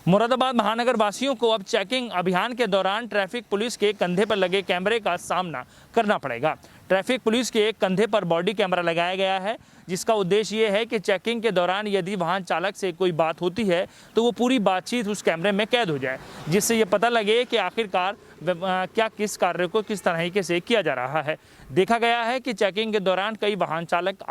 मुरादाबाद महानगर वासियों को अब चेकिंग अभियान के दौरान ट्रैफिक पुलिस के कंधे पर लगे कैमरे का सामना करना पड़ेगा। ट्रैफिक पुलिस के कंधे पर बॉडी कैमरा लगाया गया है, जिसका उद्देश्य ये है कि चेकिंग के दौरान यदि वाहन चालक से कोई बात होती है तो वो पूरी बातचीत उस कैमरे में कैद हो जाए, जिससे ये पता लगे कि आखिरकार क्या किस कार्य को किस तरीके से किया जा रहा है। देखा गया है कि चेकिंग के दौरान कई वाहन चालक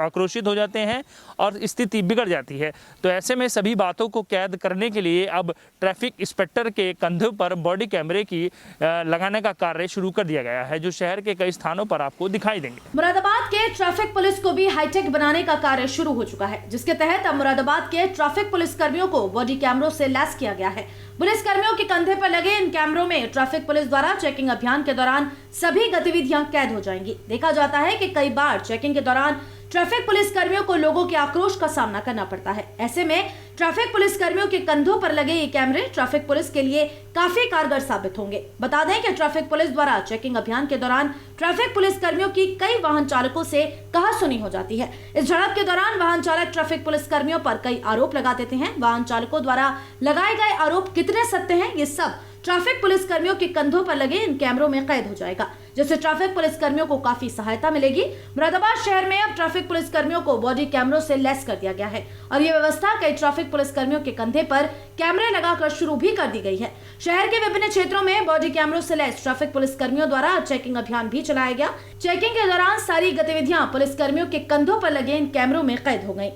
आक्रोशित हो जाते हैं और स्थिति बिगड़ जाती है। तो ऐसे में सभी बातों को कैद करने के लिए अब ट्रैफिक इंस्पेक्टर के कंधों पर बॉडी कैमरे की लगाने का कार्य शुरू कर दिया गया है, जो शहर के कई स्थानों पर आपको दिखाई देंगे। मुरादाबाद के ट्रैफिक पुलिस को भी हाईटेक बनाने का कार्य शुरू हो चुका है, जिसके तहत अब मुरादाबाद के ट्रैफिक पुलिस कर्मियों को बॉडी कैमरों से लैस किया गया है। पुलिस कर्मियों के कंधे पर लगे इन कैमरों में ट्रैफिक पुलिस द्वारा चेकिंग अभियान के दौरान सभी गतिविधियां कैद हो जाएंगी। देखा जाता है कि कई बार चेकिंग के दौरान ट्रैफिक पुलिस कर्मियों को लोगों के आक्रोश का सामना करना पड़ता है। ऐसे में ट्रैफिक पुलिस कर्मियों के कंधों पर लगे ये कैमरे ट्रैफिक पुलिस के लिए काफी कारगर साबित होंगे। बता दें कि ट्रैफिक पुलिस द्वारा चेकिंग अभियान के दौरान ट्रैफिक पुलिस कर्मियों की कई वाहन चालकों से कहासुनी हो जाती है। इस झड़प के दौरान वाहन चालक ट्रैफिक पुलिस कर्मियों पर कई आरोप लगा देते हैं। वाहन चालकों द्वारा लगाए गए आरोप कितने सत्य हैं, ये सब ट्रैफिक पुलिस कर्मियों के कंधों पर लगे इन कैमरों में कैद हो जाएगा, जिससे ट्रैफिक पुलिस कर्मियों को काफी सहायता मिलेगी। मुरादाबाद शहर में अब ट्रैफिक पुलिस कर्मियों को बॉडी कैमरों से लैस कर दिया गया है और ये व्यवस्था कई ट्रैफिक पुलिस कर्मियों के कंधे पर कैमरे लगाकर शुरू भी कर दी गई है। शहर के विभिन्न क्षेत्रों में बॉडी कैमरों से लैस ट्रैफिक पुलिस कर्मियों द्वारा चेकिंग अभियान भी चलाया गया। चेकिंग के दौरान सारी गतिविधियां पुलिस कर्मियों के कंधों पर लगे इन कैमरों में कैद हो गयी।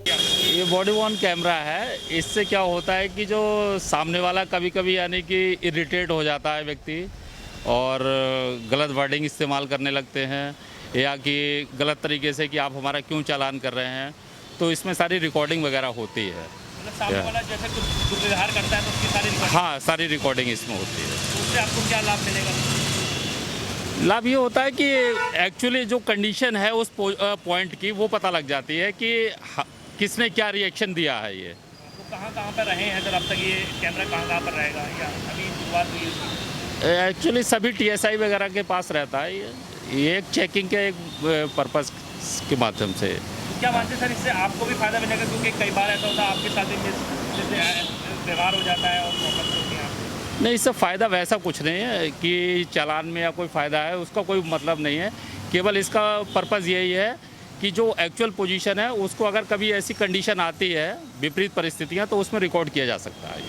ये बॉडी वॉर्न कैमरा है। इससे क्या होता है कि जो सामने वाला कभी कभी यानी कि इरिटेट हो जाता है व्यक्ति और गलत वर्डिंग इस्तेमाल करने लगते हैं या कि गलत तरीके से कि आप हमारा क्यों चालान कर रहे हैं, तो इसमें सारी रिकॉर्डिंग वगैरह होती है। मतलब सामने वाला जैसे कुछ दुर्व्यवहार करता है तो उसकी सारी रिकॉर्डिंग, हाँ, सारी रिकॉर्डिंग इसमें होती है। तो उससे आपको क्या लाभ मिलेगा? लाभ ये होता है कि एक्चुअली जो कंडीशन है उस पॉइंट की वो पता लग जाती है कि किसने क्या रिएक्शन दिया है। ये तो कहाँ पर रहे हैं सर अब तक, ये कैमरा कहाँ पर रहेगा या अभी शुरुआत हुई उसकी? एक्चुअली सभी TSI वगैरह के पास रहता है। ये एक चेकिंग के एक पर्पस के माध्यम से। क्या मानते हैं सर, इससे आपको भी फायदा मिलेगा? क्योंकि कई बार ऐसा होता है आपके साथ भी व्यवहार हो जाता है और प्रॉब्लम होती है। नहीं, इससे फ़ायदा वैसा कुछ नहीं है कि चालान में या कोई फ़ायदा है, उसका कोई मतलब नहीं है। केवल इसका पर्पज़ यही है कि जो एक्चुअल पोजीशन है उसको अगर कभी ऐसी कंडीशन आती है, विपरीत परिस्थितियाँ, तो उसमें रिकॉर्ड किया जा सकता है।